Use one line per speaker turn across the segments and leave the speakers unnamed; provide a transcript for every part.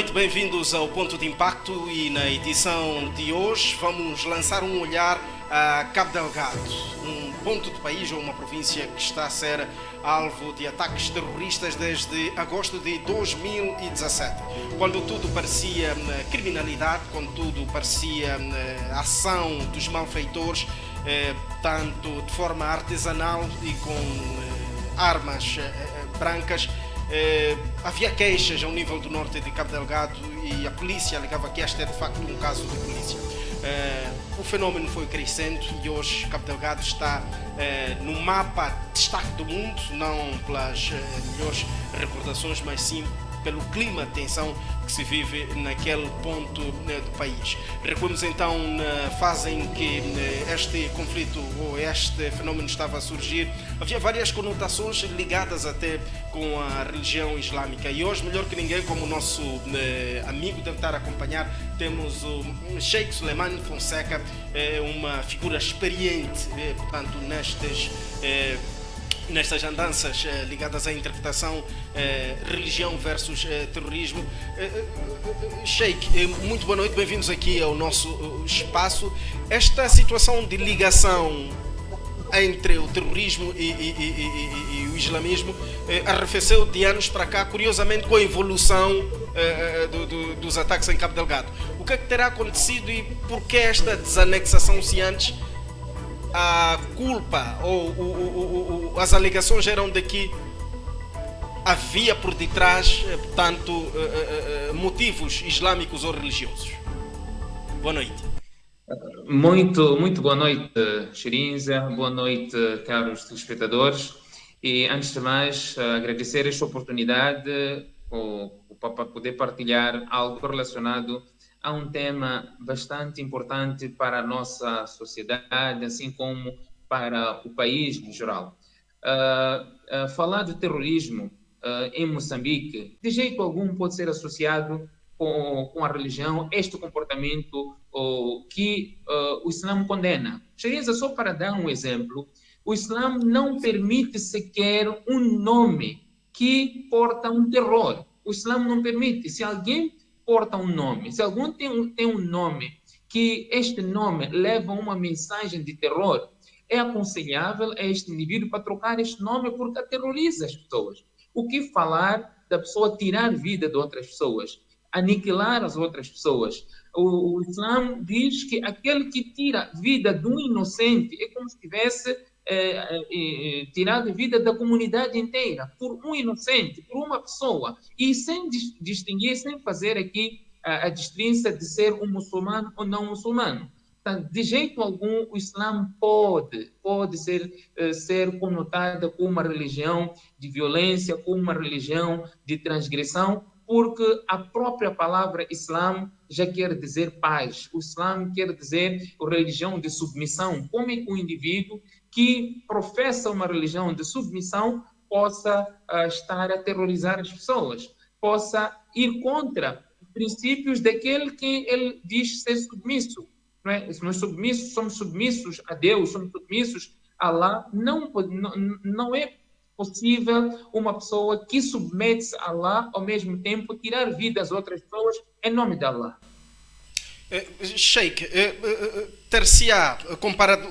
noite, bem-vindos ao Ponto de Impacto e na edição de hoje vamos lançar um olhar a Cabo Delgado, um ponto do país ou uma província que está a ser alvo de ataques terroristas desde agosto de 2017, quando tudo parecia criminalidade, quando tudo parecia ação dos malfeitores, tanto de forma artesanal e com armas brancas. Havia queixas ao nível do norte de Cabo Delgado e a polícia alegava que este é de facto um caso de polícia. O fenómeno foi crescendo e hoje Cabo Delgado está no mapa de destaque do mundo, não pelas melhores recordações, mas sim pelo clima de tensão que se vive naquele ponto do país. Recuamos então na fase em que este conflito ou este fenómeno estava a surgir. Havia várias conotações ligadas até com a religião islâmica e hoje, melhor que ninguém, como o nosso amigo deve estar a acompanhar, temos o Sheikh Suleiman Fonseca, uma figura experiente, portanto, nestas andanças ligadas à interpretação religião versus terrorismo. Sheikh, muito boa noite, bem-vindos aqui ao nosso espaço. Esta situação de ligação entre o terrorismo e o islamismo arrefeceu de anos para cá, curiosamente com a evolução dos ataques em Cabo Delgado. O que é que terá acontecido e por que esta desanexação se antes a culpa ou as alegações eram de que havia por detrás, portanto, motivos islâmicos ou religiosos? Boa noite.
Muito boa noite, Shirinza. Boa noite, caros telespectadores. E, antes de mais, agradecer esta oportunidade para poder partilhar algo relacionado a um tema bastante importante para a nossa sociedade, assim como para o país em geral. Falar de terrorismo em Moçambique, de jeito algum pode ser associado com a religião, este comportamento que o Islã condena. Xeriza, só para dar um exemplo, o Islã não permite sequer um nome que porta um terror. O Islã não permite. Se alguém porta um nome, se alguém tem um nome que este nome leva uma mensagem de terror, é aconselhável a este indivíduo para trocar este nome porque aterroriza as pessoas. O que falar da pessoa tirar vida de outras pessoas, aniquilar as outras pessoas? O Islã diz que aquele que tira vida de um inocente é como se tivesse tirado a vida da comunidade inteira, por um inocente, por uma pessoa, e sem distinguir, sem fazer aqui a distinção de ser um muçulmano ou não muçulmano. Então, de jeito algum, o Islã pode ser conotado como uma religião de violência, como uma religião de transgressão, porque a própria palavra Islã já quer dizer paz. O Islã quer dizer religião de submissão. Como é que o indivíduo que professa uma religião de submissão possa estar a aterrorizar as pessoas, possa ir contra os princípios daquele que ele diz ser submisso? Não é? Nós somos submissos a Deus, somos submissos a Allah. Não é possível uma pessoa que submete-se a Allah ao mesmo tempo tirar vida às outras pessoas em nome de Allah.
Sheikh, ter-se-á,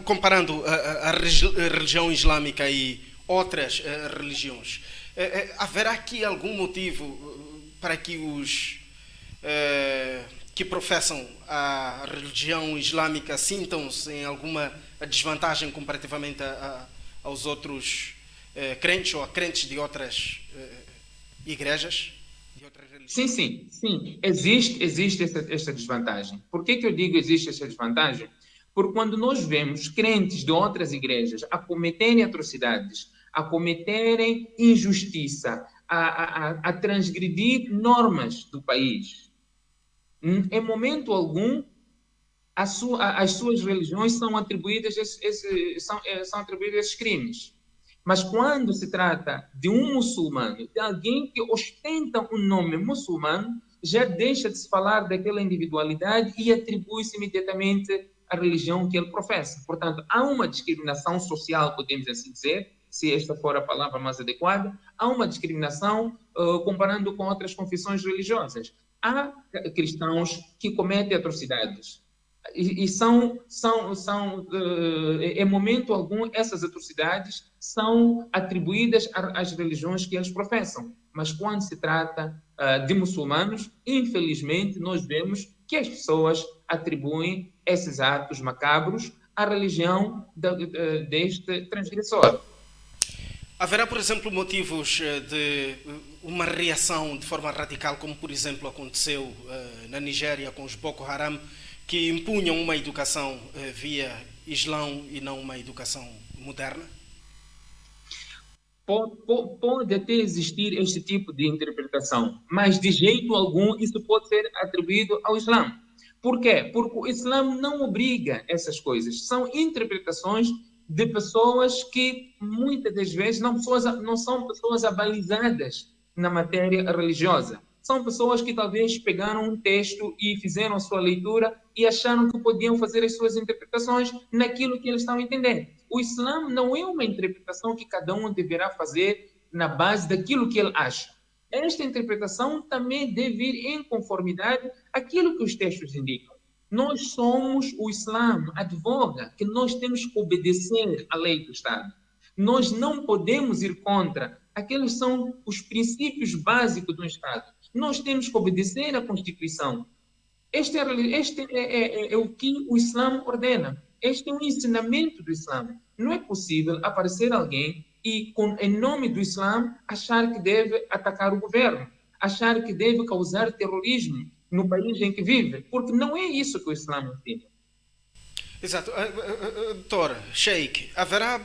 comparando a religião islâmica e outras religiões, haverá aqui algum motivo para que os que professam a religião islâmica sintam-se em alguma desvantagem comparativamente aos outros crentes ou a crentes de outras igrejas, de outras religiões?
Sim. Existe esta desvantagem. Por que eu digo existe esta desvantagem? Porque quando nós vemos crentes de outras igrejas a cometerem atrocidades, a cometerem injustiça, a transgredir normas do país, em momento algum as suas religiões são atribuídas são atribuídas a esses crimes. Mas quando se trata de um muçulmano, de alguém que ostenta um nome muçulmano, já deixa de se falar daquela individualidade e atribui-se imediatamente à religião que ele professa. Portanto, há uma discriminação social, podemos assim dizer, se esta for a palavra mais adequada, há uma discriminação comparando com outras confissões religiosas. há cristãos que cometem atrocidades. E em momento algum, essas atrocidades são atribuídas às religiões que eles professam. Mas quando se trata de muçulmanos, infelizmente, nós vemos que as pessoas atribuem esses atos macabros à religião deste transgressor.
Haverá, por exemplo, motivos de uma reação de forma radical, como, por exemplo, aconteceu na Nigéria com os Boko Haram, que impunham uma educação via Islão e não uma educação moderna?
Pode até existir este tipo de interpretação, mas de jeito algum isso pode ser atribuído ao Islã. Por quê? Porque o Islã não obriga essas coisas. São interpretações de pessoas que muitas das vezes não são pessoas abalizadas na matéria religiosa. São pessoas que talvez pegaram um texto e fizeram a sua leitura e acharam que podiam fazer as suas interpretações naquilo que eles estão entendendo. O Islã não é uma interpretação que cada um deverá fazer na base daquilo que ele acha. Esta interpretação também deve ir em conformidade àquilo que os textos indicam. Nós somos, o Islã advoga que nós temos que obedecer à lei do Estado. Nós não podemos ir contra. Aqueles são os princípios básicos do Estado. Nós temos que obedecer à Constituição. Este é o que o Islã ordena. Este é o ensinamento do Islã. Não é possível aparecer alguém e, em nome do Islã, achar que deve atacar o governo, achar que deve causar terrorismo no país em que vive, porque não é isso que o Islã ensina.
Exato. Doutor Sheikh, haverá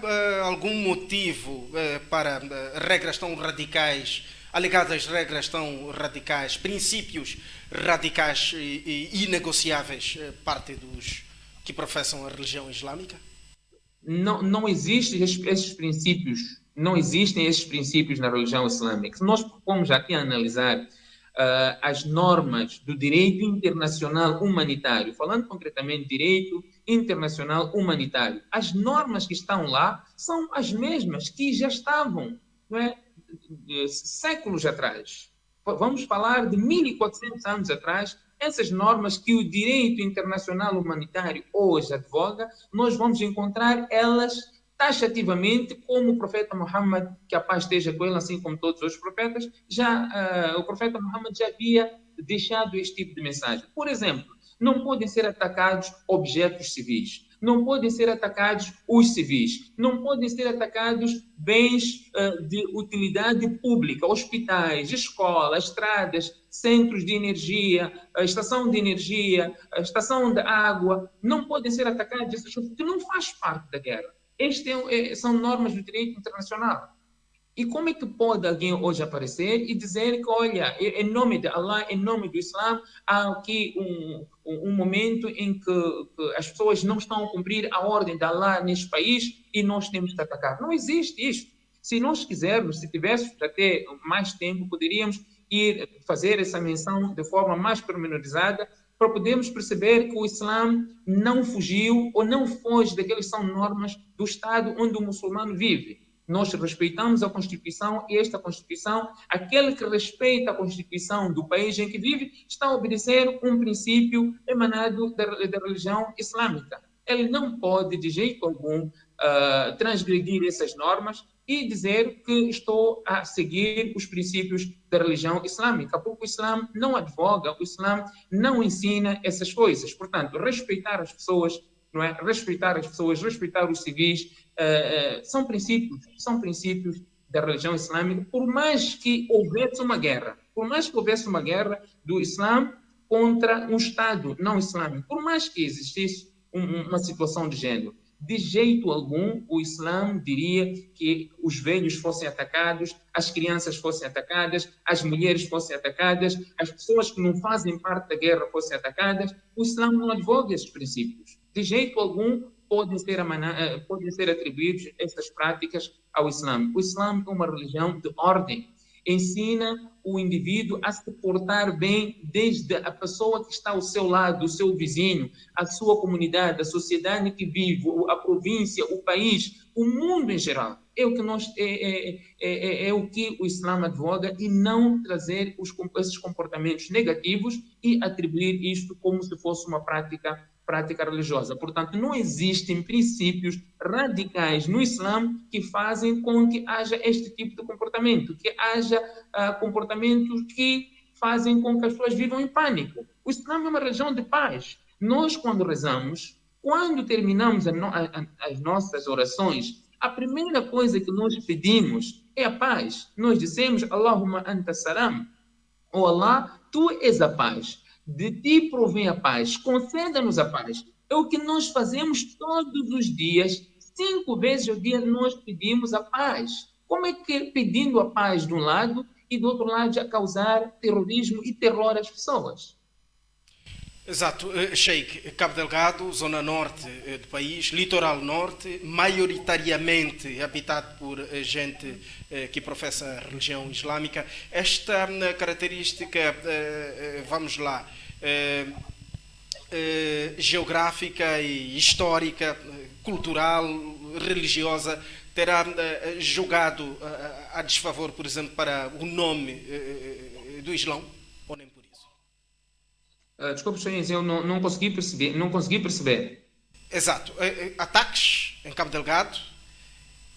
algum motivo para regras tão radicais, alegadas regras tão radicais, princípios radicais e inegociáveis, parte dos que professam a religião islâmica?
Não existem esses princípios, não existem esses princípios na religião islâmica. Se nós formos aqui a analisar as normas do direito internacional humanitário, falando concretamente direito internacional humanitário, as normas que estão lá são as mesmas que já estavam, não é, séculos atrás. Vamos falar de 1400 anos atrás. Essas normas que o direito internacional humanitário hoje advoga, nós vamos encontrar elas taxativamente, como o profeta Muhammad, que a paz esteja com ele, assim como todos os profetas, o profeta Muhammad já havia deixado este tipo de mensagem. Por exemplo, não podem ser atacados objetos civis, não podem ser atacados os civis, não podem ser atacados bens de utilidade pública, hospitais, escolas, estradas, centros de energia, estação de energia, estação de água, não podem ser atacados essas coisas, porque não faz parte da guerra. São normas do direito internacional. E como é que pode alguém hoje aparecer e dizer que, olha, em nome de Allah, em nome do Islã, há aqui um momento em que as pessoas não estão a cumprir a ordem de Allah neste país e nós temos que atacar? Não existe isto. Se nós quisermos, se tivéssemos até mais tempo, poderíamos ir fazer essa menção de forma mais pormenorizada para podermos perceber que o Islã não fugiu ou não foge daquelas são normas do Estado onde o muçulmano vive. Nós respeitamos a Constituição e esta Constituição, aquele que respeita a Constituição do país em que vive, está a obedecer um princípio emanado da religião islâmica. Ele não pode, de jeito algum, transgredir essas normas e dizer que estou a seguir os princípios da religião islâmica, porque o Islã não advoga, o Islã não ensina essas coisas. Portanto, respeitar as pessoas, não é? Respeitar as pessoas, respeitar os civis, são princípios da religião islâmica, por mais que houvesse uma guerra do Islã contra um Estado não islâmico, por mais que existisse uma situação de género, de jeito algum o Islã diria que os velhos fossem atacados, as crianças fossem atacadas, as mulheres fossem atacadas, as pessoas que não fazem parte da guerra fossem atacadas. O Islã não advoga esses princípios. De jeito algum podem ser atribuídos essas práticas ao Islã. O Islã é uma religião de ordem ensina o indivíduo a se portar bem, desde a pessoa que está ao seu lado, o seu vizinho, a sua comunidade, a sociedade que vive, a província, o país, o mundo em geral. É o que o que o Islã advoga, e não trazer esses comportamentos negativos e atribuir isto como se fosse uma prática religiosa. Portanto, não existem princípios radicais no Islã que fazem com que haja este tipo de comportamento, que haja comportamentos que fazem com que as pessoas vivam em pânico. O Islã é uma religião de paz. Nós, quando rezamos, quando terminamos as nossas orações, a primeira coisa que nós pedimos é a paz. Nós dizemos, Allahumma anta salam, ou Allah, tu és a paz. De ti provém a paz, conceda-nos a paz. É o que nós fazemos todos os dias, 5 vezes ao dia nós pedimos a paz. Como é que pedindo a paz de um lado e do outro lado a causar terrorismo e terror às pessoas?
Exato, Sheikh, Cabo Delgado, zona norte do país, litoral norte, maioritariamente habitado por gente que professa a religião islâmica. Esta característica, vamos lá, geográfica e histórica, cultural, religiosa, terá jogado a desfavor, por exemplo, para o nome do Islão, ou nem por isso?
Desculpe, eu não consegui perceber. Não consegui perceber.
Exato. Ataques em Cabo Delgado,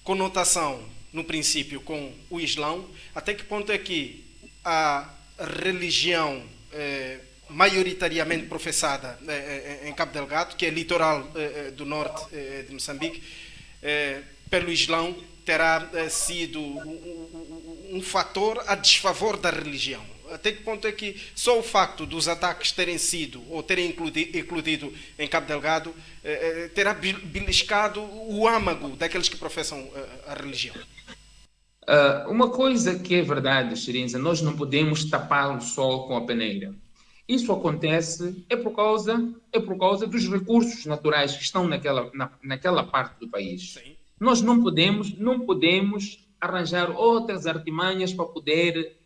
conotação, no princípio, com o Islão. Até que ponto é que a religião maioritariamente professada em Cabo Delgado, que é litoral do norte de Moçambique, pelo Islão, terá sido um fator a desfavor da religião? Até que ponto é que só o facto dos ataques terem sido ou terem eclodido em Cabo Delgado terá beliscado o âmago daqueles que professam a religião?
Uma coisa que é verdade, Xirinza, nós não podemos tapar o sol com a peneira. Isso acontece por causa dos recursos naturais que estão naquela parte do país. Sim. Nós não podemos arranjar outras artimanhas para poder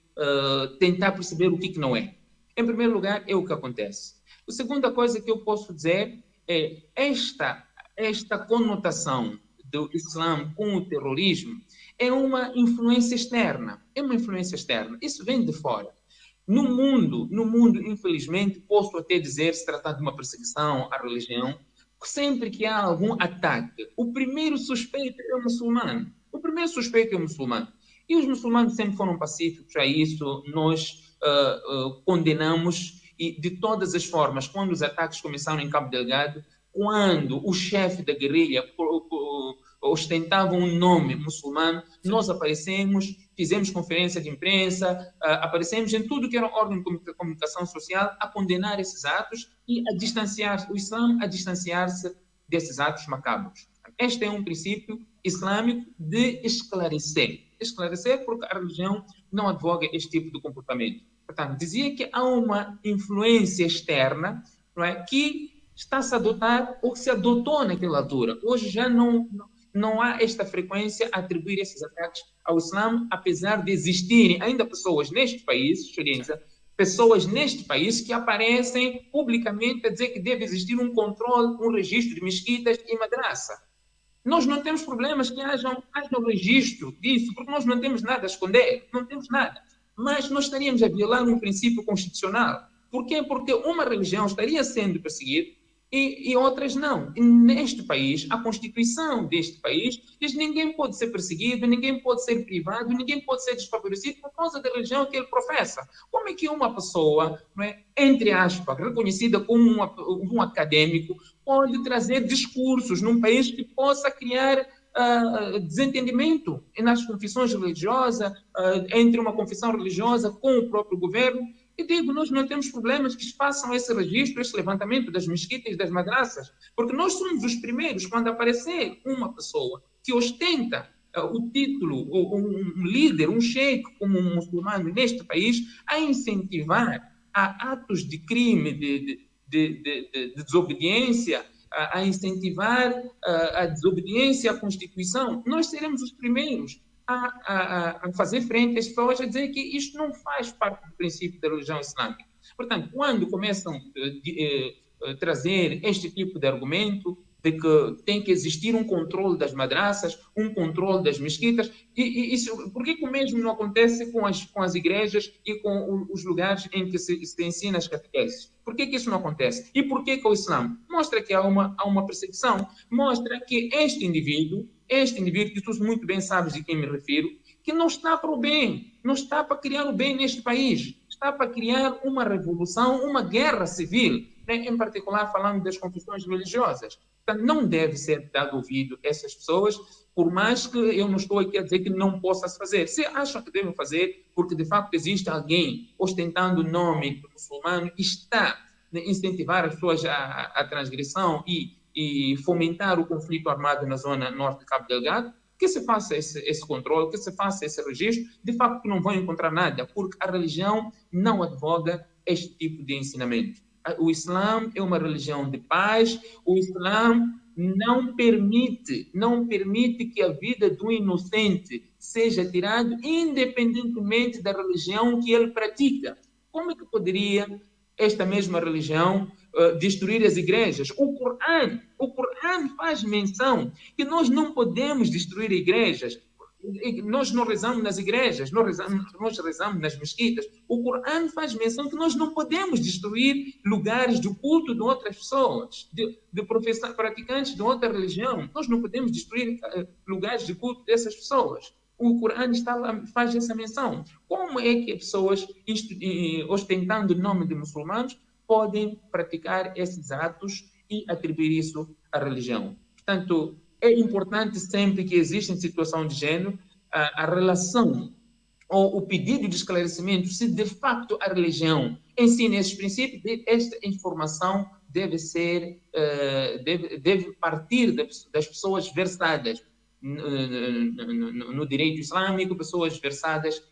tentar perceber o que não é. Em primeiro lugar, é o que acontece. A segunda coisa que eu posso dizer é esta conotação do Islã com o terrorismo é uma influência externa. Isso vem de fora. No mundo, infelizmente, posso até dizer, se tratar de uma perseguição à religião, sempre que há algum ataque, o primeiro suspeito é o muçulmano. E os muçulmanos sempre foram pacíficos a isso, nós condenamos, e de todas as formas, quando os ataques começaram em Cabo Delgado, quando o chefe da guerrilha ostentava um nome muçulmano, nós aparecemos, fizemos conferência de imprensa, aparecemos em tudo que era ordem de comunicação social a condenar esses atos e a distanciar o Islã, a distanciar-se desses atos macabros. Este é um princípio islâmico de esclarecer, porque a religião não advoga este tipo de comportamento. Portanto, dizia que há uma influência externa, não é, que está-se a adotar ou que se adotou naquela altura. Hoje já não há esta frequência a atribuir esses ataques ao Islã, apesar de existirem ainda pessoas neste país, que aparecem publicamente a dizer que deve existir um controle, um registro de mesquitas e madraça. Nós não temos problemas que haja um registro disso, porque nós não temos nada a esconder, não temos nada. Mas nós estaríamos a violar um princípio constitucional. Por quê? Porque uma religião estaria sendo perseguida e outras não. E neste país, a Constituição deste país diz que ninguém pode ser perseguido, ninguém pode ser privado, ninguém pode ser desfavorecido por causa da religião que ele professa. Como é que uma pessoa, não é, entre aspas, reconhecida como um acadêmico, pode trazer discursos num país que possa criar desentendimento nas confissões religiosas, entre uma confissão religiosa com o próprio governo? E digo, nós não temos problemas que façam esse registro, esse levantamento das mesquitas e das madraças, porque nós somos os primeiros, quando aparecer uma pessoa que ostenta o título, ou um líder, um sheik como um muçulmano neste país, a incentivar a atos de crime, de desobediência, a incentivar a desobediência à Constituição. Nós seremos os primeiros a fazer frente às pessoas a dizer que isto não faz parte do princípio da religião islâmica. Portanto, quando começam a trazer este tipo de argumento, de que tem que existir um controle das madraças, um controle das mesquitas, e isso, por que o mesmo não acontece com as igrejas e com os lugares em que se ensina as catequeses? Por que isso não acontece? E por que o Islã? Mostra que há uma perseguição, mostra que este indivíduo, que tu muito bem sabes de quem me refiro, que não está para o bem, não está para criar o bem neste país, está para criar uma revolução, uma guerra civil, né? Em particular falando das confissões religiosas. Portanto, não deve ser dado ouvido a essas pessoas, por mais que eu não estou aqui a dizer que não possa se fazer. Se acham que devem fazer, porque de facto existe alguém ostentando o nome do muçulmano que está a incentivar as pessoas à transgressão e fomentar o conflito armado na zona norte de Cabo Delgado, que se faça esse controle, que se faça esse registro. De facto, não vão encontrar nada, porque a religião não advoga este tipo de ensinamento. O Islã é uma religião de paz. O Islã não permite que a vida do inocente seja tirada, independentemente da religião que ele pratica. Como é que poderia esta mesma religião destruir as igrejas? O Corão faz menção que nós não podemos destruir igrejas. Nós não rezamos nas igrejas, nós rezamos nas mesquitas. O Corão faz menção que nós não podemos destruir lugares de culto de outras pessoas, de praticantes de outra religião. Nós não podemos destruir lugares de culto dessas pessoas. O Corão faz essa menção. Como é que as pessoas, ostentando o nome de muçulmanos, podem praticar esses atos e atribuir isso à religião? Portanto, é importante sempre que exista situação de género, a relação ou o pedido de esclarecimento, se de facto a religião ensina esses princípios, esta informação deve partir das pessoas versadas no direito islâmico, pessoas versadas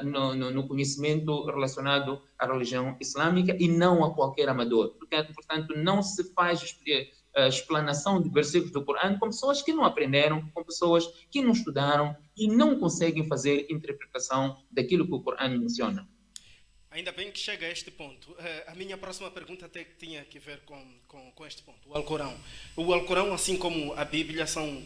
no conhecimento relacionado à religião islâmica e não a qualquer amador. Portanto, não se faz a explanação de versículos do Corão com pessoas que não aprenderam, com pessoas que não estudaram e não conseguem fazer interpretação daquilo que o Corão menciona.
Ainda bem que chega a este ponto. A minha próxima pergunta até tinha que ver com este ponto. O Alcorão. O Alcorão, assim como a Bíblia, são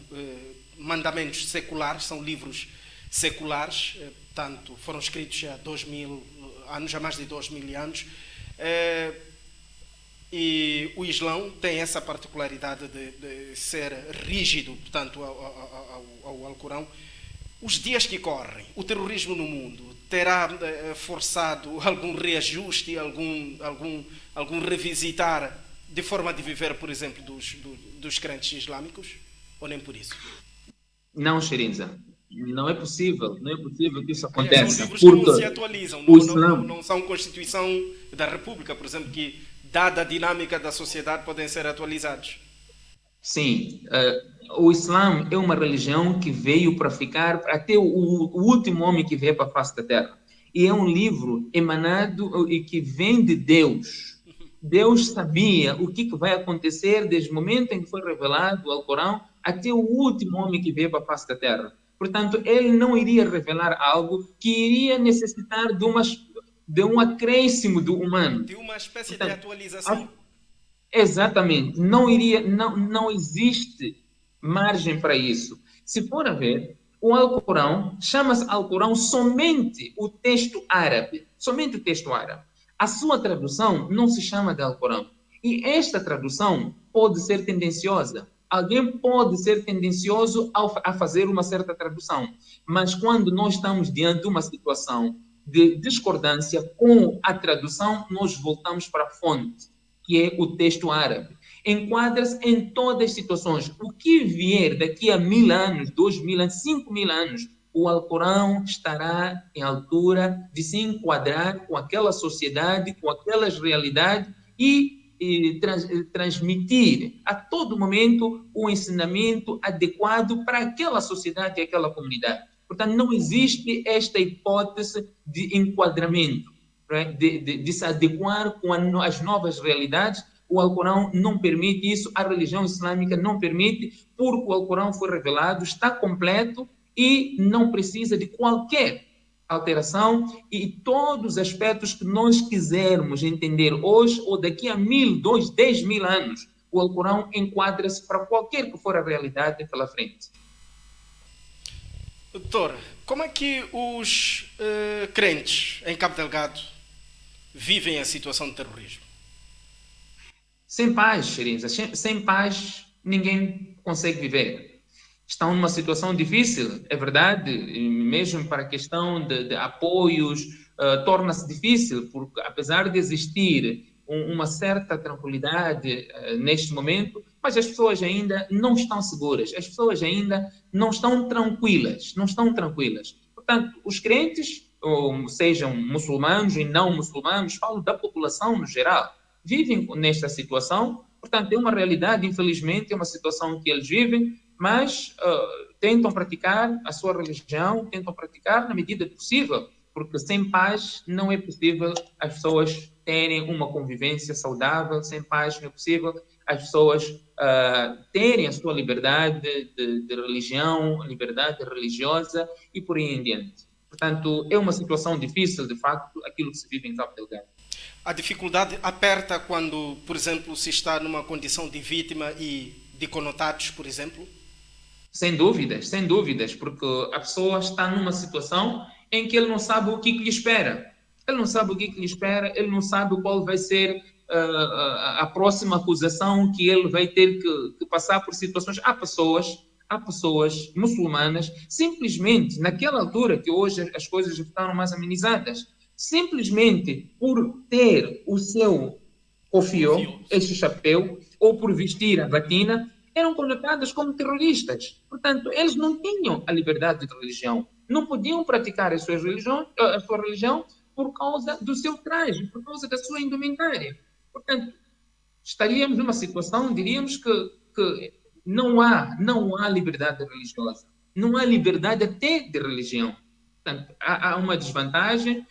mandamentos seculares, são livros seculares, portanto, foram escritos há 2000 anos, há mais de 2000 anos. E o Islão tem essa particularidade de ser rígido, portanto, ao Alcorão. Os dias que correm, o terrorismo no mundo terá forçado algum reajuste, algum revisitar de forma de viver, por exemplo, dos crentes islâmicos? Ou nem por isso?
Não, Shirinza. Não é possível que isso aconteça.
São livros que não se atualizam, não são Constituição da República, por exemplo, que, dada a dinâmica da sociedade, podem ser atualizados.
Sim, o Islã é uma religião que veio para ficar, até o último homem que veio para a face da Terra. E é um livro emanado e que vem de Deus. Deus sabia o que vai acontecer desde o momento em que foi revelado o Alcorão até o último homem que veio para a face da Terra. Portanto, ele não iria revelar algo que iria necessitar de um acréscimo do humano.
De uma espécie de atualização.
Exatamente. Não existe margem para isso. Se for a ver, o Alcorão, chama-se Alcorão somente o texto árabe. Somente o texto árabe. A sua tradução não se chama de Alcorão. E esta tradução pode ser tendenciosa. Alguém pode ser tendencioso a fazer uma certa tradução. Mas quando nós estamos diante de uma situação de discordância com a tradução, nós voltamos para a fonte, que é o texto árabe. Enquadra-se em todas as situações. O que vier daqui a 1000 anos, 2000 anos, 5000 anos, o Alcorão estará em altura de se enquadrar com aquela sociedade, com aquelas realidades e transmitir a todo momento o ensinamento adequado para aquela sociedade e aquela comunidade. Portanto, não existe esta hipótese de enquadramento, né? de se adequar com as novas realidades. O Alcorão não permite isso, a religião islâmica não permite, porque o Alcorão foi revelado, está completo e não precisa de qualquer alteração, e todos os aspectos que nós quisermos entender hoje ou daqui a 1000, 2, 10 mil anos, o Alcorão enquadra-se para qualquer que for a realidade pela frente.
Doutor, como é que os crentes em Cabo Delgado vivem a situação de terrorismo?
Sem paz, Xerinza, sem paz ninguém consegue viver. Estão numa situação difícil, é verdade, mesmo para a questão de apoios, torna-se difícil, porque apesar de existir uma certa tranquilidade neste momento, mas as pessoas ainda não estão seguras, as pessoas ainda não estão tranquilas, não estão tranquilas. Portanto, os crentes, ou sejam muçulmanos e não muçulmanos, falo da população no geral, vivem nesta situação. Portanto, é uma realidade, infelizmente, é uma situação que eles vivem, mas tentam praticar a sua religião, tentam praticar na medida possível, porque sem paz não é possível as pessoas terem uma convivência saudável, sem paz não é possível as pessoas terem a sua liberdade de religião, liberdade religiosa e por aí em diante. Portanto, é uma situação difícil, de facto, aquilo que se vive em Cabo Delgado.
A dificuldade aperta quando, por exemplo, se está numa condição de vítima e de conotados, por exemplo?
Sem dúvidas, porque a pessoa está numa situação em que ele não sabe o que lhe espera. Ele não sabe o que lhe espera, ele não sabe qual vai ser a próxima acusação que ele vai ter que passar por situações. Há pessoas muçulmanas, simplesmente, naquela altura que hoje as coisas ficaram mais amenizadas, simplesmente por ter o seu cofió, este chapéu, ou por vestir a batina, eram colocadas como terroristas. Portanto, eles não tinham a liberdade de religião. Não podiam praticar a sua religião por causa do seu traje, por causa da sua indumentária. Portanto, estaríamos numa situação, diríamos que não há liberdade religiosa. Não há liberdade até de religião. Portanto, há uma desvantagem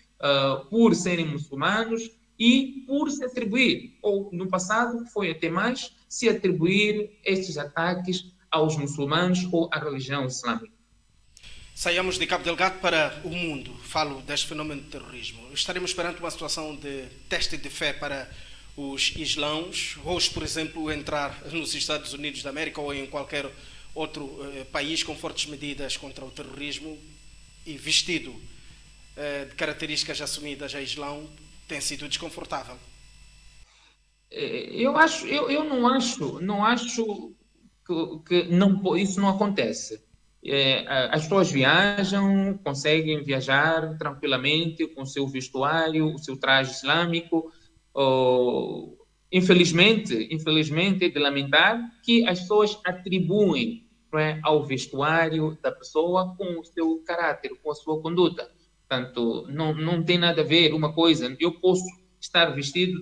por serem muçulmanos e por se atribuir, ou no passado foi até mais, se atribuir estes ataques aos muçulmanos ou à religião islâmica.
Saiamos de Cabo Delgado para o mundo. Falo deste fenômeno de terrorismo. Estaremos perante uma situação de teste de fé para os islãos. Hoje, por exemplo, entrar nos Estados Unidos da América ou em qualquer outro país com fortes medidas contra o terrorismo e vestido de características assumidas a islão tem sido desconfortável.
Eu não acho que não, isso não acontece. As pessoas viajam, conseguem viajar tranquilamente com o seu vestuário, o seu traje islâmico. Infelizmente, é de lamentar que as pessoas atribuem, não é, ao vestuário da pessoa com o seu caráter, com a sua conduta. Portanto, não tem nada a ver uma coisa. Eu posso estar vestido,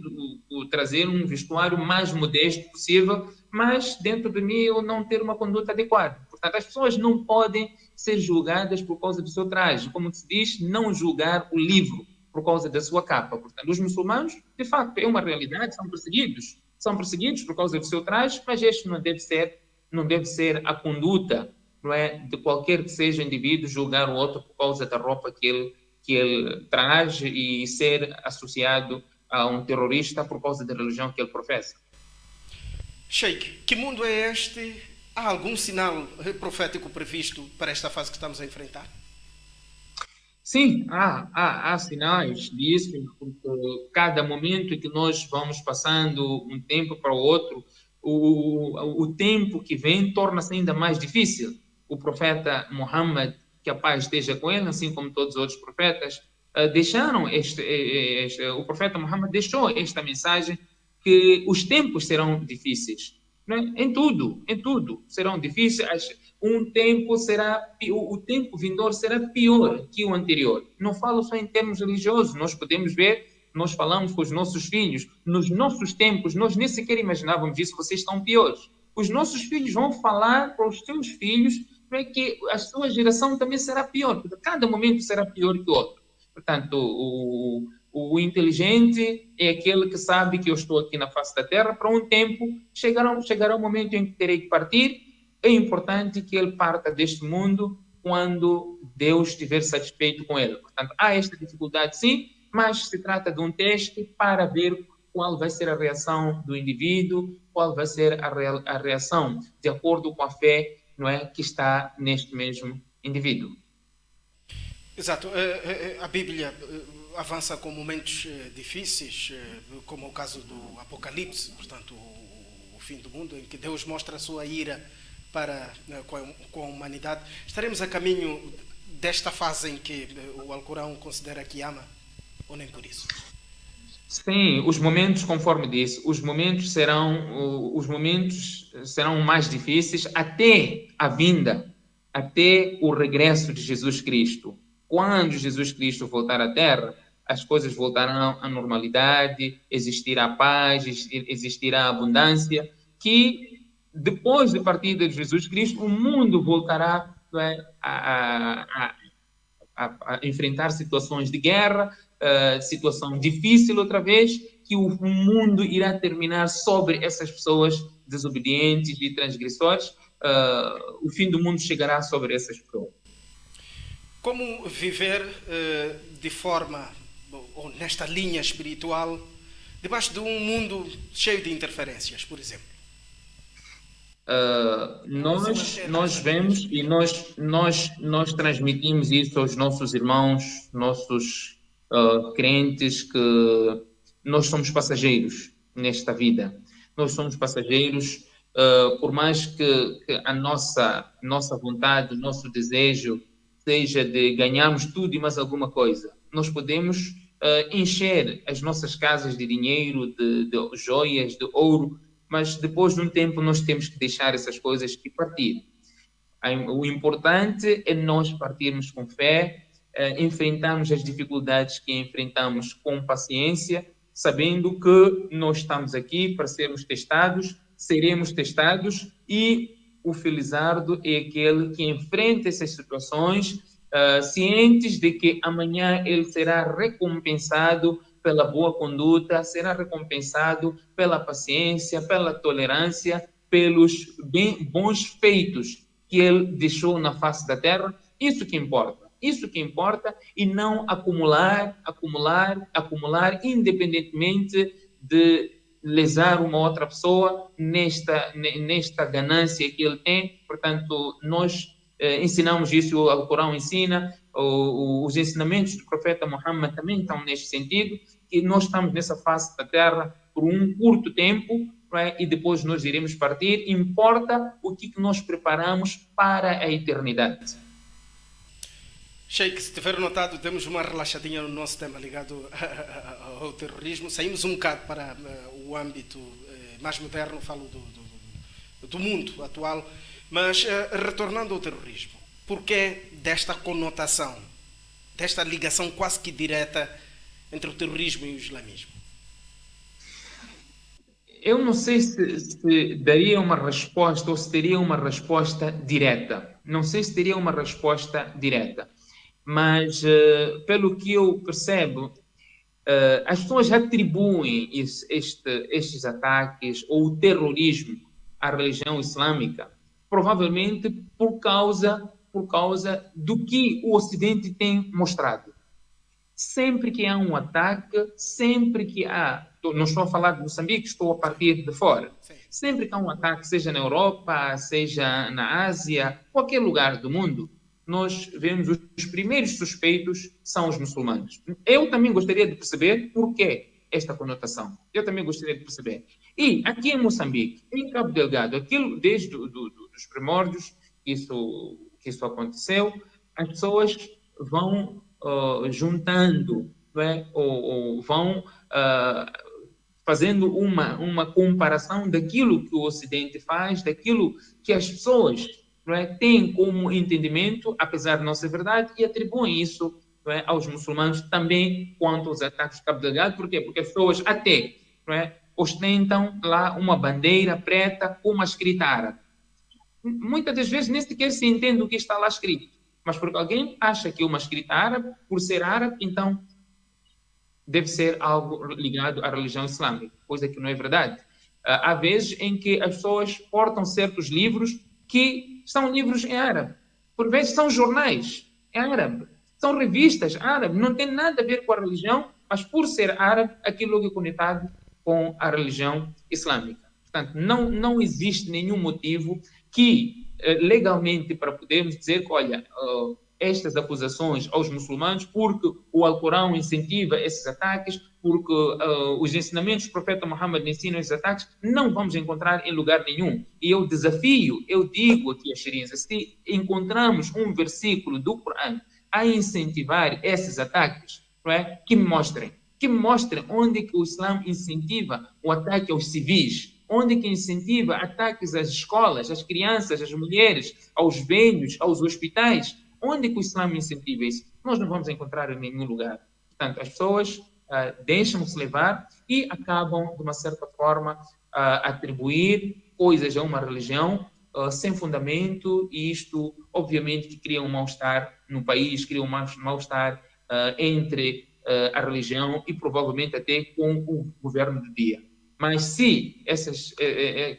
trazer um vestuário mais modesto possível, mas dentro de mim eu não ter uma conduta adequada. Portanto, as pessoas não podem ser julgadas por causa do seu traje. Como se diz, não julgar o livro por causa da sua capa. Portanto, os muçulmanos, de facto, é uma realidade, são perseguidos por causa do seu traje, mas este não deve ser a conduta, não é, de qualquer que seja indivíduo julgar o outro por causa da roupa que ele traz e ser associado a um terrorista por causa da religião que ele professa.
Sheikh, que mundo é este? Há algum sinal profético previsto para esta fase que estamos a enfrentar?
Sim, há sinais disso, porque cada momento que nós vamos passando um tempo para o outro, o tempo que vem torna-se ainda mais difícil. O profeta Muhammad, que a paz esteja com ele, assim como todos os outros profetas, deixaram o profeta Muhammad deixou esta mensagem que os tempos serão difíceis. Não é? Em tudo serão difíceis. O tempo vindouro será pior que o anterior. Não falo só em termos religiosos, nós podemos ver, nós falamos com os nossos filhos, nos nossos tempos, nós nem sequer imaginávamos isso, vocês estão piores. Os nossos filhos vão falar para os seus filhos que a sua geração também será pior, porque cada momento será pior que o outro. Portanto, o inteligente é aquele que sabe que eu estou aqui na face da Terra para um tempo, chegará um momento em que terei que partir. É importante que ele parta deste mundo quando Deus estiver satisfeito com ele. Portanto, há esta dificuldade sim, mas se trata de um teste para ver qual vai ser a reação do indivíduo, qual vai ser a reação de acordo com a fé, não é, que está neste mesmo indivíduo.
Exato. A Bíblia avança com momentos difíceis, como o caso do Apocalipse, portanto, o fim do mundo, em que Deus mostra a sua ira para com a humanidade. Estaremos a caminho desta fase em que o Alcorão considera que ama, ou nem por isso?
Sim, os momentos, conforme disse, os momentos serão mais difíceis até a vinda, até o regresso de Jesus Cristo. Quando Jesus Cristo voltar à Terra, as coisas voltarão à normalidade, existirá paz, existirá abundância, que depois da partida de Jesus Cristo, o mundo voltará, não é, a enfrentar situações de guerra, situação difícil outra vez, que o mundo irá terminar sobre essas pessoas desobedientes e transgressores. O fim do mundo chegará sobre essas pessoas.
Como viver de forma, ou nesta linha espiritual, debaixo de um mundo cheio de interferências, por exemplo?
Nós vemos e nós transmitimos isso aos nossos irmãos, nossos crentes, que nós somos passageiros nesta vida. Nós somos passageiros, por mais que a nossa vontade, o nosso desejo seja de ganharmos tudo e mais alguma coisa. Nós podemos encher as nossas casas de dinheiro, de joias, de ouro, mas depois de um tempo nós temos que deixar essas coisas e partir. O importante é nós partirmos com fé, enfrentarmos as dificuldades que enfrentamos com paciência, sabendo que nós estamos aqui para sermos testados, seremos testados, e o felizardo é aquele que enfrenta essas situações, cientes de que amanhã ele será recompensado pela boa conduta, será recompensado pela paciência, pela tolerância, pelos bons feitos que ele deixou na face da terra. Isso que importa, e não acumular, independentemente de lesar uma outra pessoa nesta ganância que ele tem. Portanto, nós ensinamos isso, o Alcorão ensina, os ensinamentos do profeta Muhammad também estão neste sentido, que nós estamos nessa face da terra por um curto tempo, e depois nós iremos partir. Importa o que nós preparamos para a eternidade.
Sheikh, se tiver notado, temos uma relaxadinha no nosso tema ligado ao terrorismo. Saímos um bocado para o âmbito mais moderno, falo do mundo atual, mas retornando ao terrorismo, por que desta conotação, desta ligação quase que direta entre o terrorismo e o islamismo?
Eu não sei se daria uma resposta ou se teria uma resposta direta. Não sei se teria uma resposta direta. Mas, pelo que eu percebo, as pessoas atribuem estes ataques ou o terrorismo à religião islâmica, provavelmente por causa do que o Ocidente tem mostrado. Sempre que há um ataque, sempre que há... Não estou a falar de Moçambique, estou a partir de fora. Sempre que há um ataque, seja na Europa, seja na Ásia, qualquer lugar do mundo, nós vemos os primeiros suspeitos são os muçulmanos. Eu também gostaria de perceber por que esta conotação. Eu também gostaria de perceber. E aqui em Moçambique, em Cabo Delgado, aquilo desde os primórdios que isso aconteceu, as pessoas vão juntando, não é? ou vão fazendo uma comparação daquilo que o Ocidente faz, daquilo que as pessoas, não é, têm como entendimento, apesar de não ser verdade, e atribuem isso, não é, aos muçulmanos também quanto aos ataques de Cabo Delgado. Por quê? Porque as pessoas até, não é, ostentam lá uma bandeira preta com uma escrita árabe. Muitas das vezes nem sequer se entende o que está lá escrito, mas porque alguém acha que é uma escrita árabe, por ser árabe, então deve ser algo ligado à religião islâmica, coisa que não é verdade. Há vezes em que as pessoas portam certos livros que são livros em árabe. por vezes são jornais, é árabe, são revistas árabes, não tem nada a ver com a religião, mas por ser árabe, aquilo é conectado com a religião islâmica. Portanto, não existe nenhum motivo que, legalmente, para podermos dizer que, olha, estas acusações aos muçulmanos, porque o Alcorão incentiva esses ataques, porque os ensinamentos do profeta Muhammad ensinam esses ataques, não vamos encontrar em lugar nenhum. E eu desafio, eu digo aqui a Shirinza, se encontramos um versículo do Corão a incentivar esses ataques, não é? Que me mostrem onde que o Islã incentiva o ataque aos civis, onde que incentiva ataques às escolas, às crianças, às mulheres, aos velhos, aos hospitais. Onde que o Islã incentiva isso? Nós não vamos encontrar em nenhum lugar. Portanto, as pessoas deixam-se levar e acabam, de uma certa forma, atribuir coisas a uma religião sem fundamento, e isto, obviamente, que cria um mal-estar no país, cria um mal-estar entre a religião e provavelmente até com o governo do dia. Mas se esses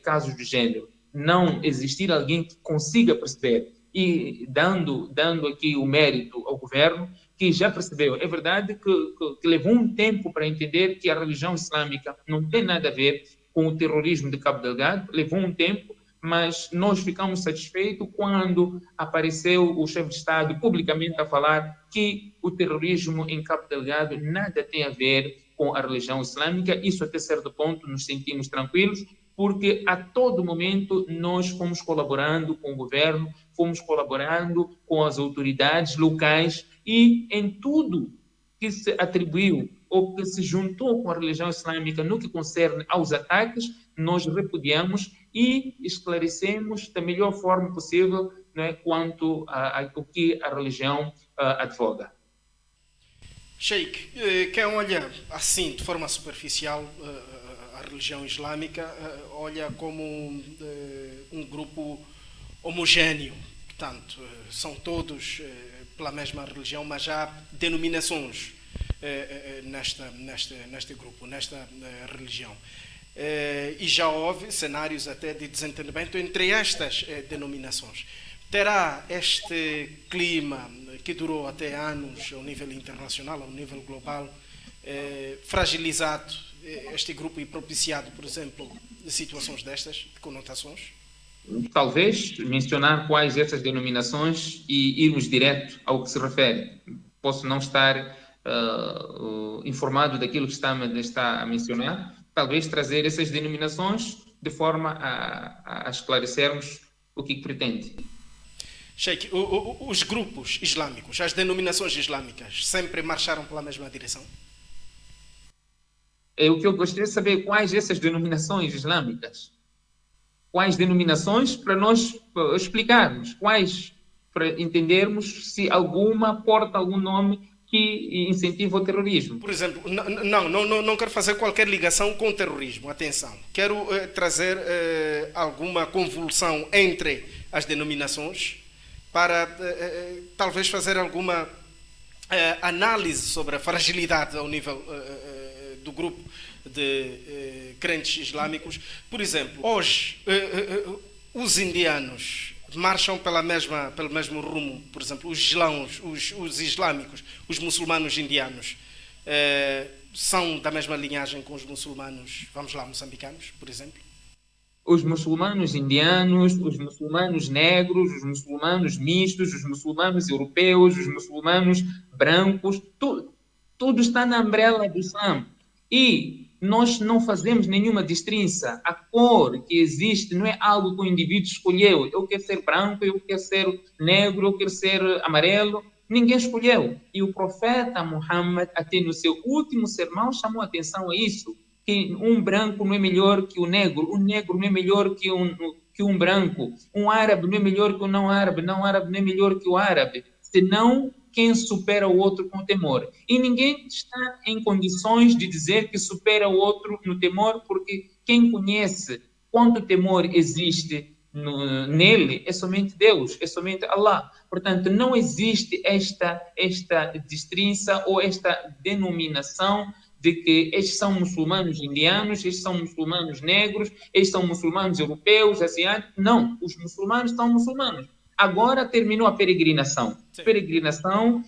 casos de género não existir alguém que consiga perceber, e dando aqui o mérito ao governo, que já percebeu, é verdade que levou um tempo para entender que a religião islâmica não tem nada a ver com o terrorismo de Cabo Delgado, levou um tempo, mas nós ficamos satisfeitos quando apareceu o chefe de Estado publicamente a falar que o terrorismo em Cabo Delgado nada tem a ver com a religião islâmica. Isso, até certo ponto, nos sentimos tranquilos, porque a todo momento nós fomos colaborando com o governo, fomos colaborando com as autoridades locais, e em tudo que se atribuiu ou que se juntou com a religião islâmica no que concerne aos ataques, nós repudiamos e esclarecemos da melhor forma possível, né, quanto ao que a religião advoga.
Sheikh, quem olha assim de forma superficial a religião islâmica olha como um grupo homogéneo, portanto, são todos pela mesma religião, mas há denominações neste grupo, nesta religião. E já houve cenários até de desentendimento entre estas denominações. Terá este clima que durou até anos ao nível internacional, ao nível global, fragilizado este grupo e propiciado, por exemplo, situações destas, de conotações?
Talvez mencionar quais essas denominações e irmos direto ao que se refere. Posso não estar informado daquilo que está a mencionar, talvez trazer essas denominações de forma a esclarecermos o que pretende.
Sheikh, os grupos islâmicos, as denominações islâmicas, sempre marcharam pela mesma direção?
O que eu gostaria de saber, quais essas denominações islâmicas? Quais denominações, para nós explicarmos, quais, para entendermos se alguma porta algum nome que incentiva o terrorismo.
Por exemplo, não quero fazer qualquer ligação com o terrorismo, atenção. Quero trazer alguma convulsão entre as denominações para talvez fazer alguma análise sobre a fragilidade ao nível do grupo de crentes islâmicos. Por exemplo, hoje os indianos marcham pelo mesmo rumo. Por exemplo, os islâmicos, os muçulmanos indianos, são da mesma linhagem com os muçulmanos, vamos lá, moçambicanos, por exemplo?
Os muçulmanos indianos, os muçulmanos negros, os muçulmanos mistos, os muçulmanos europeus, os muçulmanos brancos, tudo está na umbrella do Islã. E nós não fazemos nenhuma distinção. A cor que existe não é algo que o indivíduo escolheu. Eu quero ser branco, eu quero ser negro, eu quero ser amarelo. Ninguém escolheu. E o profeta Muhammad, até no seu último sermão, chamou atenção a isso. Que um branco não é melhor que o negro não é melhor que um branco, um árabe não é melhor que o não árabe não é melhor que o árabe, senão quem supera o outro com temor. E ninguém está em condições de dizer que supera o outro no temor, porque quem conhece quanto temor existe nele é somente Deus, é somente Allah. Portanto, não existe esta distinção ou esta denominação de que estes são muçulmanos indianos, estes são muçulmanos negros, estes são muçulmanos europeus, asiáticos. Não, os muçulmanos são muçulmanos. Agora terminou a peregrinação.
Sim.
Peregrinação,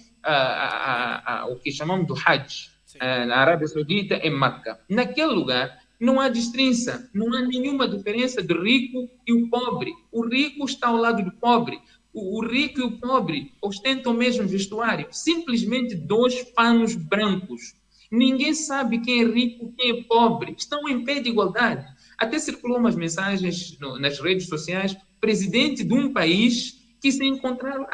o que chamamos do Hajj, na Arábia Saudita, em Meca. Naquele lugar, não há distinção, não há nenhuma diferença do rico e o pobre. O rico está ao lado do pobre. O rico e o pobre ostentam o mesmo vestuário. Simplesmente 2 panos brancos. Ninguém sabe quem é rico e quem é pobre. Estão em pé de igualdade. Até circulou umas mensagens nas redes sociais, presidente de um país que se encontraram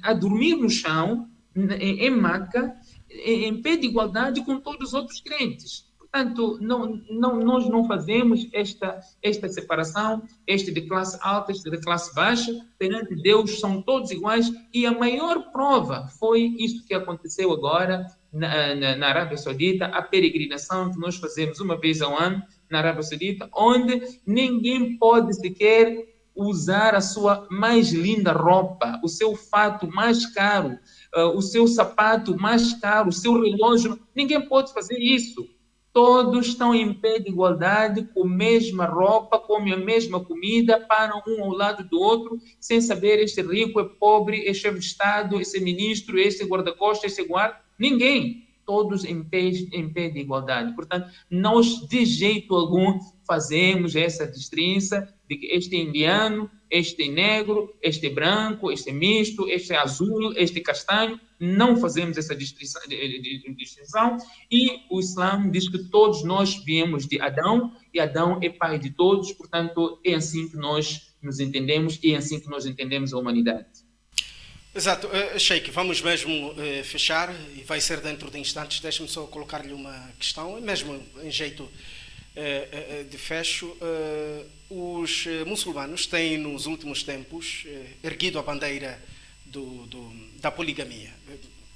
a dormir no chão, em Meca, em pé de igualdade com todos os outros crentes. Portanto, nós não fazemos esta separação, este de classe alta, este de classe baixa. Perante Deus são todos iguais, e a maior prova foi isso que aconteceu agora na Arábia Saudita, a peregrinação que nós fazemos uma vez ao ano na Arábia Saudita, onde ninguém pode sequer usar a sua mais linda roupa, o seu fato mais caro, o seu sapato mais caro, o seu relógio. Ninguém pode fazer isso. Todos estão em pé de igualdade, com a mesma roupa, comem a mesma comida, param um ao lado do outro, sem saber este rico é pobre, este é chefe de Estado, este é ministro, este é guarda-costas, este é guarda. Ninguém. Todos em pé de igualdade. Portanto, nós, de jeito algum, fazemos essa distinção de que este é indiano, este é negro, este é branco, este é misto, este é azul, este é castanho. Não fazemos essa distinção. E o Islã diz que todos nós viemos de Adão, e Adão é pai de todos. Portanto, é assim que nós nos entendemos, e é assim que nós entendemos a humanidade.
Exato. Sheikh, vamos mesmo fechar, e vai ser dentro de instantes. Deixe-me só colocar-lhe uma questão, mesmo em jeito de fecho. Os muçulmanos têm, nos últimos tempos, erguido a bandeira da poligamia.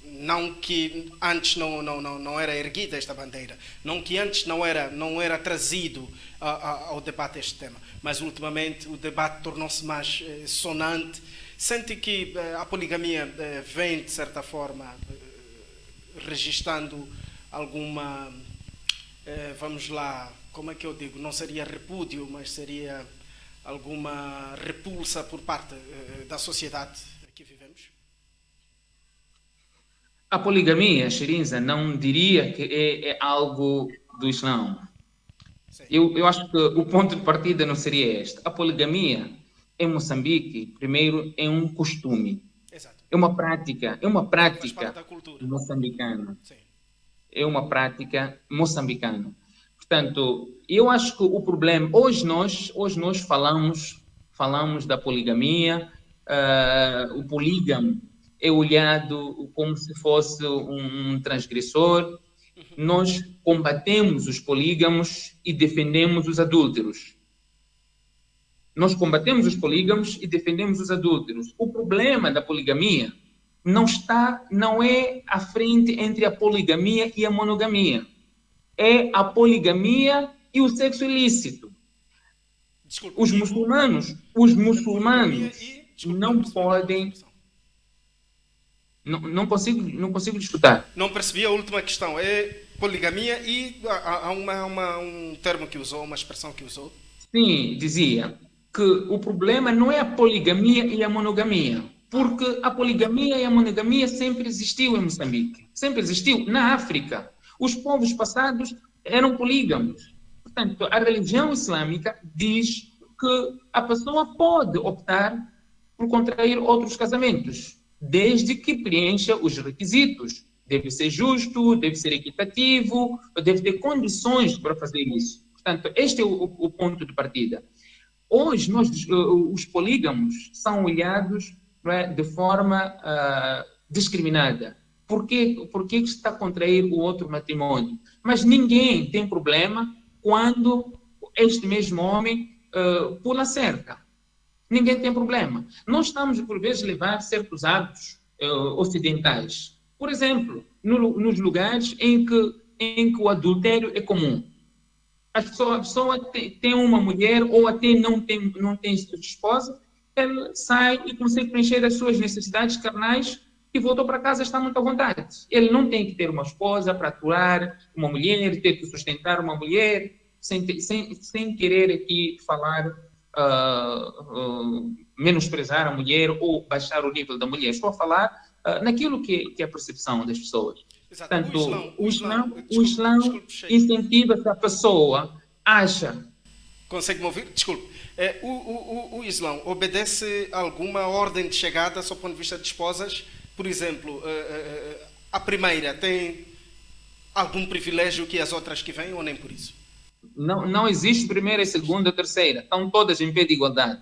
Não que antes não era erguida esta bandeira, não que antes não era trazido ao debate este tema, mas ultimamente o debate tornou-se mais sonante. Sente que a poligamia vem, de certa forma, registando alguma, vamos lá, como é que eu digo, não seria repúdio, mas seria alguma repulsa por parte da sociedade que vivemos?
A poligamia, Shirinza, não diria que é algo do Islã. Eu acho que o ponto de partida não seria este. A poligamia em Moçambique, primeiro, é um costume.
Exato.
É uma prática moçambicana.
Sim.
É uma prática moçambicana. Portanto, eu acho que o problema... Hoje nós falamos da poligamia, o polígamo é olhado como se fosse um transgressor. Nós combatemos os polígamos e defendemos os adúlteros. Nós combatemos os polígamos e defendemos os adúlteros. O problema da poligamia não é a frente entre a poligamia e a monogamia. É a poligamia e o sexo ilícito.
Desculpa,
os muçulmanos não podem... Não consigo escutar.
Não percebi a última questão. É poligamia e há um termo que usou, uma expressão que usou.
Sim, dizia que o problema não é a poligamia e a monogamia, porque a poligamia e a monogamia sempre existiu em Moçambique, sempre existiu na África. Os povos passados eram polígamos. Portanto, a religião islâmica diz que a pessoa pode optar por contrair outros casamentos, desde que preencha os requisitos. Deve ser justo, deve ser equitativo, deve ter condições para fazer isso. Portanto, este é o ponto de partida. Hoje, os polígamos são olhados, não é, de forma discriminada. Por que se está a contrair o outro matrimônio? Mas ninguém tem problema quando este mesmo homem pula a cerca. Ninguém tem problema. Nós estamos, por vezes, a levar certos hábitos ocidentais. Por exemplo, nos lugares em que o adultério é comum. A pessoa tem uma mulher ou até não tem esposa, ele sai e consegue preencher as suas necessidades carnais e voltou para casa, está muito à vontade. Ele não tem que ter uma esposa para aturar uma mulher, ter que sustentar uma mulher, sem querer aqui falar menosprezar a mulher ou baixar o nível da mulher. Estou a falar naquilo que é a percepção das pessoas.
Exato.
Portanto,
O
o Islã
desculpe,
incentiva que a pessoa acha.
Consegue-me ouvir? Desculpe. O Islã obedece a alguma ordem de chegada, sob o ponto de vista de esposas? Por exemplo, a primeira tem algum privilégio que as outras que vêm, ou nem por isso?
Não existe primeira, segunda, terceira. Estão todas em pé de igualdade.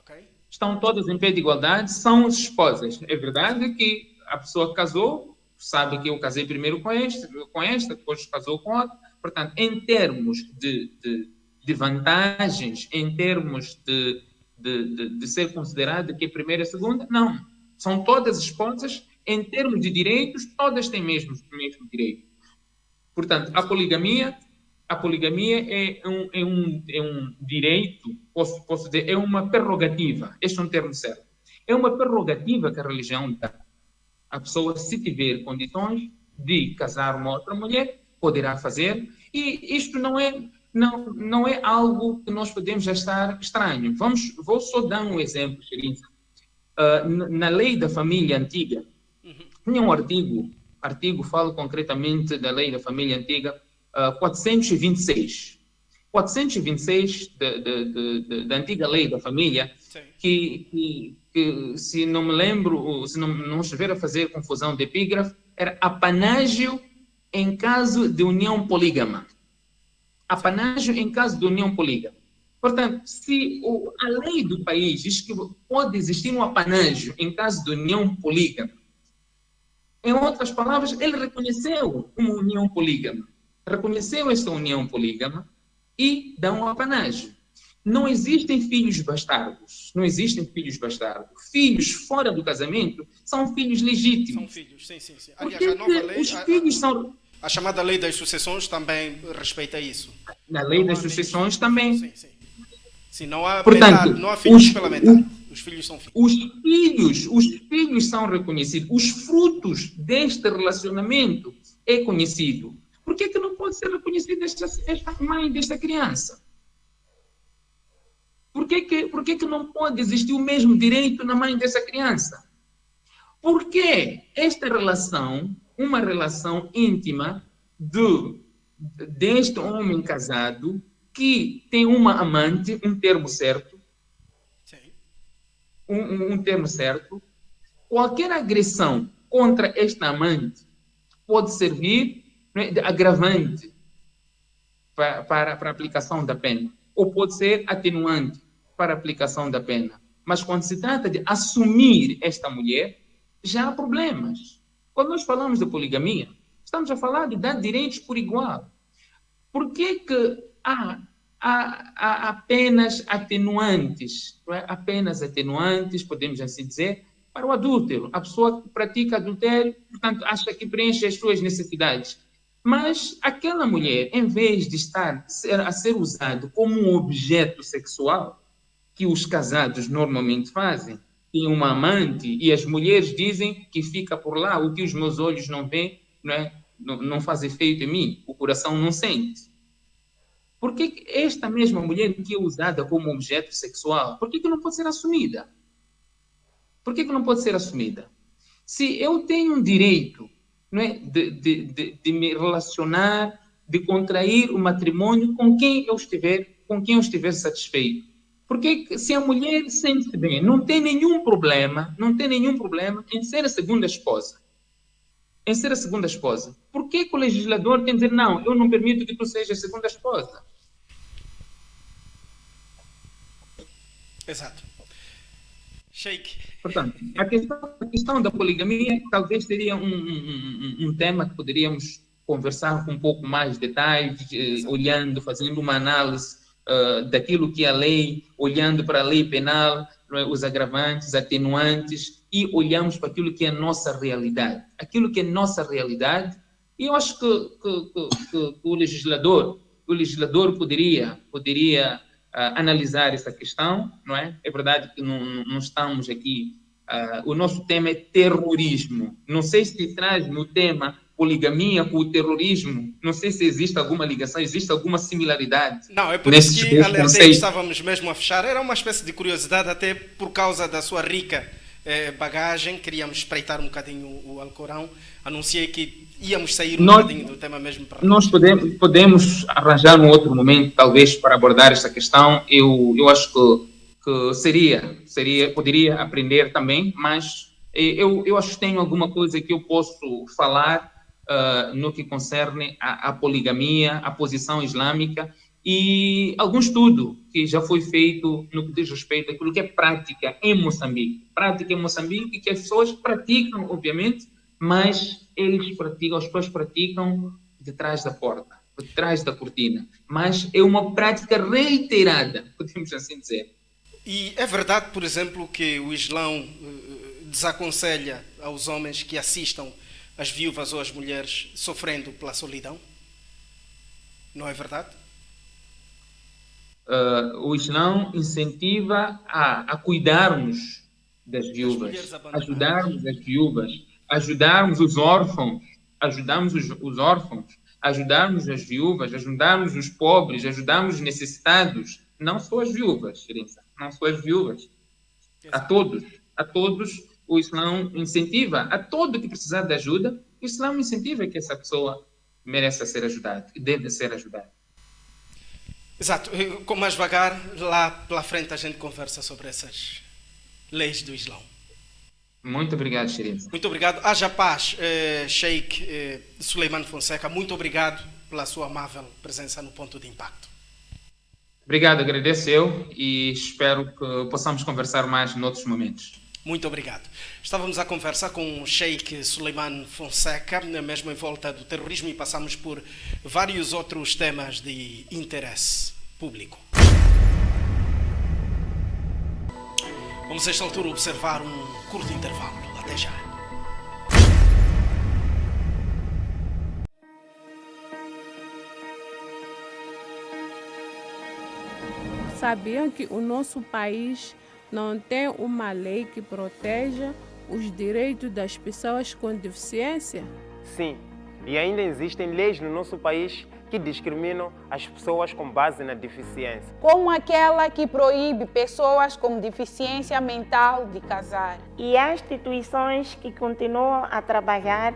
Okay.
Estão todas em pé de igualdade, são esposas. É verdade que a pessoa que casou sabe que eu casei primeiro com esta, depois casou com outra. Portanto, em termos de vantagens, em termos de ser considerado que é primeira e segunda, não. São todas esposas. Em termos de direitos, todas têm o mesmo direito. Portanto, a poligamia é um direito, posso dizer, é uma prerrogativa. Este é um termo certo. É uma prerrogativa que a religião dá. A pessoa, se tiver condições de casar uma outra mulher, poderá fazer. E isto não é algo que nós podemos achar estranho. Vou só dar um exemplo, Xerinza. Na lei da família antiga, tinha um artigo fala concretamente da lei da família antiga, 426. 426 da antiga lei da família, que se não me lembro, se não estiver a fazer confusão de epígrafe, era apanágio em caso de união polígama. Apanágio em caso de união polígama. Portanto, se a lei do país diz que pode existir um apanágio em caso de união polígama, em outras palavras, ele reconheceu uma união polígama. Reconheceu esta união polígama e dá um apanágio. Não existem filhos bastardos. Não existem filhos bastardos. Filhos fora do casamento são filhos legítimos.
São filhos, sim. Aliás, a nova lei,
os filhos são...
A chamada lei das sucessões também respeita isso.
Na lei das sucessões também.
Sim, não há,
portanto,
não há filhos pela metade. Os filhos são filhos.
Os filhos são reconhecidos. Os frutos deste relacionamento é conhecido. Por que não pode ser reconhecida esta mãe desta criança? Por que não pode existir o mesmo direito na mãe dessa criança? Porque esta relação, uma relação íntima deste homem casado que tem uma amante, um termo certo, um termo certo, qualquer agressão contra esta amante pode servir de agravante para a aplicação da pena, ou pode ser atenuante para a aplicação da pena. Mas quando se trata de assumir esta mulher, já há problemas. Quando nós falamos de poligamia, estamos a falar de dar direitos por igual. Por que há apenas atenuantes? Não é? Apenas atenuantes, podemos assim dizer, para o adúltero. A pessoa que pratica adultério, portanto, acha que preenche as suas necessidades. Mas aquela mulher, em vez de estar a ser usada como um objeto sexual, que os casados normalmente fazem, tem uma amante e as mulheres dizem que fica por lá, o que os meus olhos não veem, não faz efeito em mim, o coração não sente. Por que esta mesma mulher que é usada como objeto sexual, por que não pode ser assumida? Por que não pode ser assumida? Se eu tenho um direito, não é, de me relacionar, de contrair o matrimônio com quem eu estiver satisfeito. Porque se a mulher sente-se bem, não tem nenhum problema em ser a segunda esposa. Por que o legislador tem que dizer, não, eu não permito que tu sejas a segunda esposa?
Exato. Sheikh.
Portanto, a questão da poligamia talvez seria um tema que poderíamos conversar com um pouco mais de detalhes, olhando, fazendo uma análise daquilo que é a lei, olhando para a lei penal, os agravantes, atenuantes, e olhamos para aquilo que é a nossa realidade. Aquilo que é a nossa realidade, e eu acho que o legislador poderia analisar essa questão, não é? É verdade que não estamos aqui, o nosso tema é terrorismo. Não sei se traz no tema poligamia com o terrorismo. Não sei se existe alguma ligação, existe alguma similaridade.
Não, é por isso que alertei que estávamos mesmo a fechar. Era uma espécie de curiosidade, até por causa da sua rica bagagem. Queríamos espreitar um bocadinho o Alcorão. Anunciei que íamos sair um bocadinho do tema mesmo.
Nós podemos arranjar um outro momento, talvez, para abordar esta questão. Eu acho que poderia aprender também, mas eu acho que tenho alguma coisa que eu posso falar no que concerne a poligamia, a posição islâmica e algum estudo que já foi feito no que diz respeito àquilo que é prática em Moçambique. Prática em Moçambique que as pessoas praticam, obviamente, mas as pessoas praticam detrás da porta, detrás da cortina. Mas é uma prática reiterada, podemos assim dizer.
E é verdade, por exemplo, que o Islão desaconselha aos homens que assistam as viúvas ou as mulheres sofrendo pela solidão? Não é verdade?
O Islão incentiva a cuidarmos das viúvas, ajudarmos as viúvas, ajudarmos os órfãos, ajudarmos as viúvas, ajudarmos os pobres, ajudarmos os necessitados, não só as viúvas, não só as viúvas, a todos o Islão incentiva, a todo que precisar de ajuda, o Islão incentiva que essa pessoa merece ser ajudada, deve ser ajudada.
Exato. Com mais vagar, lá pela frente a gente conversa sobre essas leis do Islão.
Muito obrigado, Shirin.
Muito obrigado. Haja paz, Sheikh Suleiman Fonseca. Muito obrigado pela sua amável presença no Ponto de Impacto.
Obrigado, agradeço eu e espero que possamos conversar mais noutros momentos.
Muito obrigado. Estávamos a conversar com o Sheikh Suleiman Fonseca, mesmo em volta do terrorismo, e passamos por vários outros temas de interesse público. Vamos a esta altura observar um curto intervalo. Até já.
Sabiam que o nosso país não tem uma lei que proteja os direitos das pessoas com deficiência?
Sim, e ainda existem leis no nosso país que discriminam as pessoas com base na deficiência.
Como aquela que proíbe pessoas com deficiência mental de casar.
E há instituições que continuam a trabalhar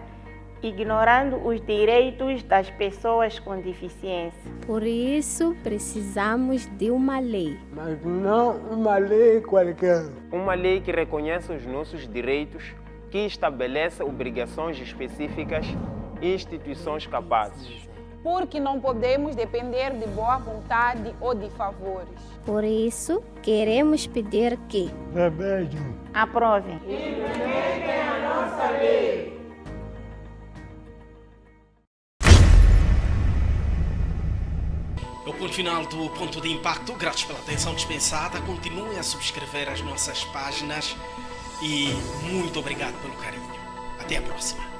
ignorando os direitos das pessoas com deficiência.
Por isso, precisamos de uma lei.
Mas não uma lei qualquer.
Uma lei que reconheça os nossos direitos, que estabeleça obrigações específicas e instituições capazes.
Porque não podemos depender de boa vontade ou de favores.
Por isso, queremos pedir que
Revejam.
Aprovem.
Implementem a nossa lei.
É o ponto final do Ponto de Impacto. Gratos pela atenção dispensada. Continuem a subscrever as nossas páginas e muito obrigado pelo carinho. Até a próxima.